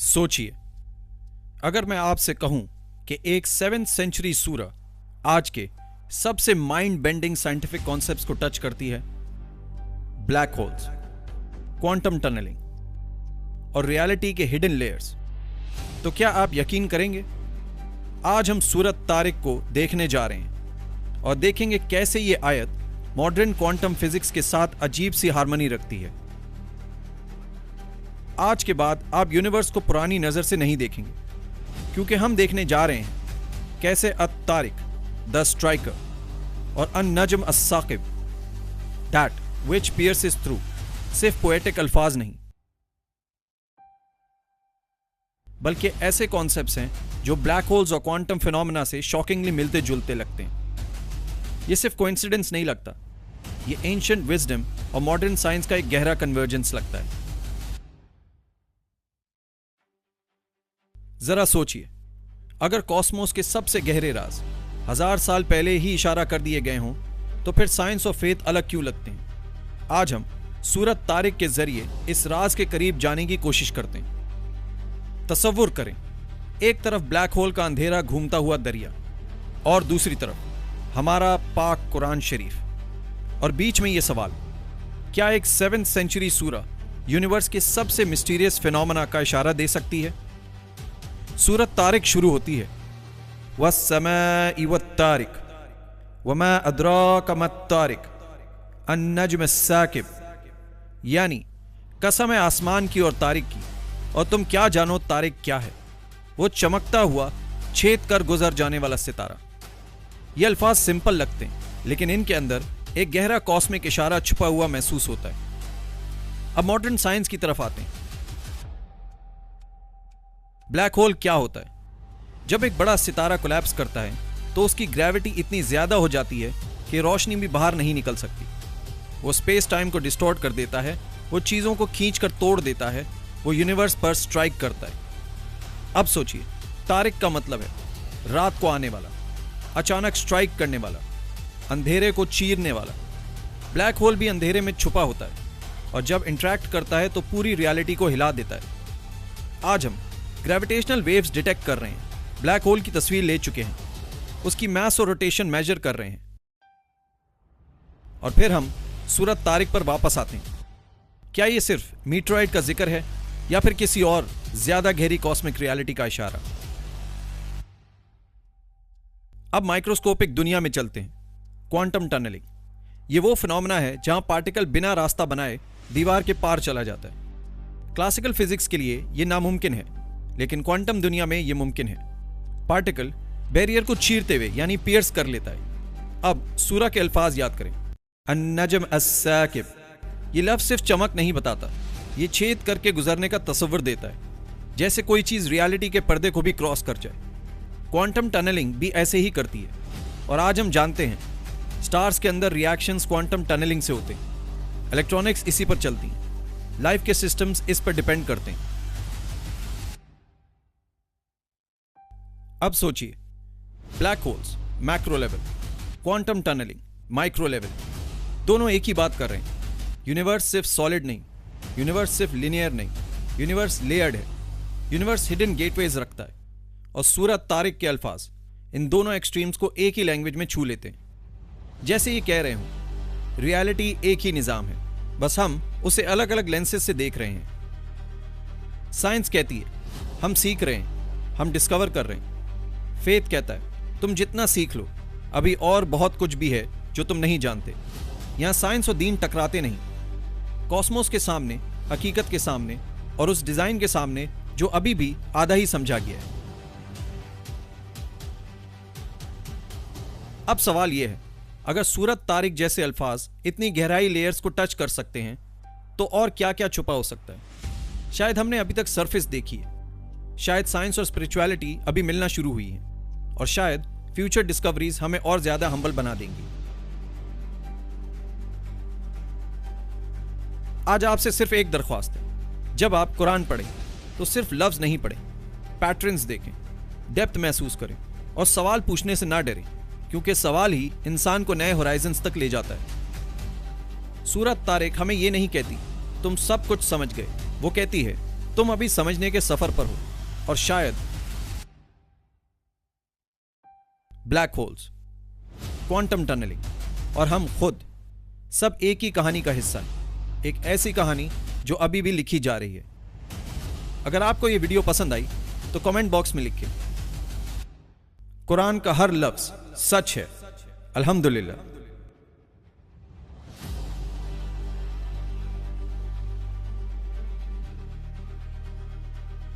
सोचिए, अगर मैं आपसे कहूं कि एक 7th सेंचुरी सूरा आज के सबसे माइंड बेंडिंग साइंटिफिक कॉन्सेप्ट्स को टच करती है, ब्लैक होल्स, क्वांटम टनलिंग और रियलिटी के हिडन लेयर्स, तो क्या आप यकीन करेंगे? आज हम सूरत तारिक को देखने जा रहे हैं और देखेंगे कैसे ये आयत मॉडर्न क्वांटम फिजिक्स के साथ अजीब सी हार्मनी रखती है। आज के बाद आप यूनिवर्स को पुरानी नजर से नहीं देखेंगे, क्योंकि हम देखने जा रहे हैं कैसे अत-तारिक, द स्ट्राइकर और अन-नज्म अस-साकिब, दैट व्हिच पियर्सेस थ्रू, सिर्फ पोएटिक अल्फाज नहीं, बल्कि ऐसे कॉन्सेप्ट्स हैं जो ब्लैक होल्स और क्वांटम फिनोमेना से शॉकिंगली मिलते जुलते लगते हैं। ये सिर्फ कोइंसिडेंस नहीं लगता, ये एंशिएंट विजडम और मॉडर्न साइंस का एक गहरा कन्वर्जेंस लगता है। जरा सोचिए, अगर कॉस्मोस के सबसे गहरे राज 1000 साल पहले ही इशारा कर दिए गए हों, तो फिर साइंस और फेथ अलग क्यों लगते हैं? आज हम सूरत तारिक के जरिए इस राज के करीब जाने की कोशिश करते हैं। तसव्वुर करें, एक तरफ ब्लैक होल का अंधेरा घूमता हुआ दरिया और दूसरी तरफ हमारा पाक कुरान शरीफ, और बीच में यह सवाल, क्या एक 7th सेंचुरी सूरा यूनिवर्स के सबसे मिस्टीरियस फिनोमेना का इशारा दे सकती है? सूरत तारिक शुरू होती है, वस्समाइ वत्तारिक वमा अदराका मत्तारिक अन्नज्म अस्साकिब, यानी कसम है आसमान की और तारिक की, और तुम क्या जानो तारिक क्या है? वो चमकता हुआ छेद कर गुजर जाने वाला सितारा। ये अल्फाज सिंपल लगते हैं, लेकिन इनके अंदर एक गहरा कॉस्मिक इशारा छुपा हुआ महसूस होता है। अब मॉडर्न साइंस की तरफ आते हैं। ब्लैक होल क्या होता है? जब एक बड़ा सितारा कोलैप्स करता है तो उसकी ग्रेविटी इतनी ज्यादा हो जाती है कि रोशनी भी बाहर नहीं निकल सकती। वो स्पेस टाइम को डिस्टॉर्ट कर देता है, वो चीजों को खींच कर तोड़ देता है, वो यूनिवर्स पर स्ट्राइक करता है। अब सोचिए, तारिक का मतलब है रात को आने वाला, अचानक स्ट्राइक करने वाला, अंधेरे को चीरने वाला। ब्लैक होल भी अंधेरे में छुपा होता है और जब इंटरैक्ट करता है तो पूरी रियलिटी को हिला देता है। आज हम ग्रेविटेशनल वेव्स डिटेक्ट कर रहे हैं, ब्लैक होल की तस्वीर ले चुके हैं, उसकी मास और रोटेशन मेजर कर रहे हैं, और फिर हम सूरत तारिक पर वापस आते हैं। क्या यह सिर्फ मीटरॉइड का जिक्र है या फिर किसी और ज्यादा गहरी कॉस्मिक रियलिटी का इशारा? अब माइक्रोस्कोपिक दुनिया में चलते हैं। क्वांटम टनलिंग, यह वो फिनोमेना है जहां पार्टिकल बिना रास्ता बनाए दीवार के पार चला जाता है। क्लासिकल फिजिक्स के लिए यह नामुमकिन है, लेकिन क्वांटम दुनिया में यह मुमकिन है। पार्टिकल बैरियर को चीरते हुए यानी पियर्स कर लेता है। अब सूरा के अल्फाज याद करें, अन-नज्म अस-साकिब। यह लफ्ज सिर्फ चमक नहीं बताता, यह छेद करके गुजरने का तसव्वुर देता है, जैसे कोई चीज रियलिटी के पर्दे को भी क्रॉस कर जाए। क्वांटम टनलिंग भी ऐसे ही करती है, और आज हम जानते हैं स्टार्स के अंदर रिएक्शंस क्वांटम टनलिंग से होते हैं, इलेक्ट्रॉनिक्स इसी पर चलती हैं, लाइफ के सिस्टम्स इस पर डिपेंड करते हैं। अब सोचिए, black holes macro level, quantum tunneling micro level, दोनों एक ही बात कर रहे हैं। यूनिवर्स सिर्फ सॉलिड नहीं, यूनिवर्स सिर्फ लिनियर नहीं, यूनिवर्स लेयर्ड है, यूनिवर्स हिडन गेटवेज रखता है, और सूरत तारिक के अल्फाज इन दोनों एक्सट्रीम्स को एक ही लैंग्वेज में छू लेते हैं। जैसे ये कह रहे हो, रियलिटी एक ही निजाम है, बस हम उसे अलग अलग लेंसेज से देख रहे हैं। साइंस कहती है हम सीख रहे हैं, हम डिस्कवर कर रहे हैं। फेथ कहता है तुम जितना सीख लो, अभी और बहुत कुछ भी है जो तुम नहीं जानते। यहां साइंस और दीन टकराते नहीं, कॉस्मोस के सामने, हकीकत के सामने, और उस डिजाइन के सामने जो अभी भी आधा ही समझा गया है। अब सवाल यह है, अगर सूरत तारिक जैसे अल्फाज इतनी गहराई लेयर्स को टच कर सकते हैं, तो और क्या क्या छुपा हो सकता है? शायद हमने अभी तक सरफेस देखी है, शायद साइंस और स्पिरिचुअलिटी अभी मिलना शुरू हुई है, और शायद फ्यूचर डिस्कवरीज हमें और ज्यादा हम्बल बना देंगी। आज आपसे सिर्फ एक दरख्वास्त है, जब आप कुरान पढ़ें तो सिर्फ लफ्ज नहीं पढ़ें, पैटर्न्स देखें, डेप्थ महसूस करें, और सवाल पूछने से ना डरें, क्योंकि सवाल ही इंसान को नए होराइजन्स तक ले जाता है। सूरत तारिक हमें यह नहीं कहती तुम सब कुछ समझ गए, वो कहती है तुम अभी समझने के सफर पर हो और शायद ब्लैक होल्स, क्वांटम टनलिंग और हम खुद सब एक ही कहानी का हिस्सा हैं। एक ऐसी कहानी जो अभी भी लिखी जा रही है। अगर आपको यह वीडियो पसंद आई तो कमेंट बॉक्स में लिखिए, कुरान का हर लफ्ज सच है, अल्हम्दुलिल्लाह।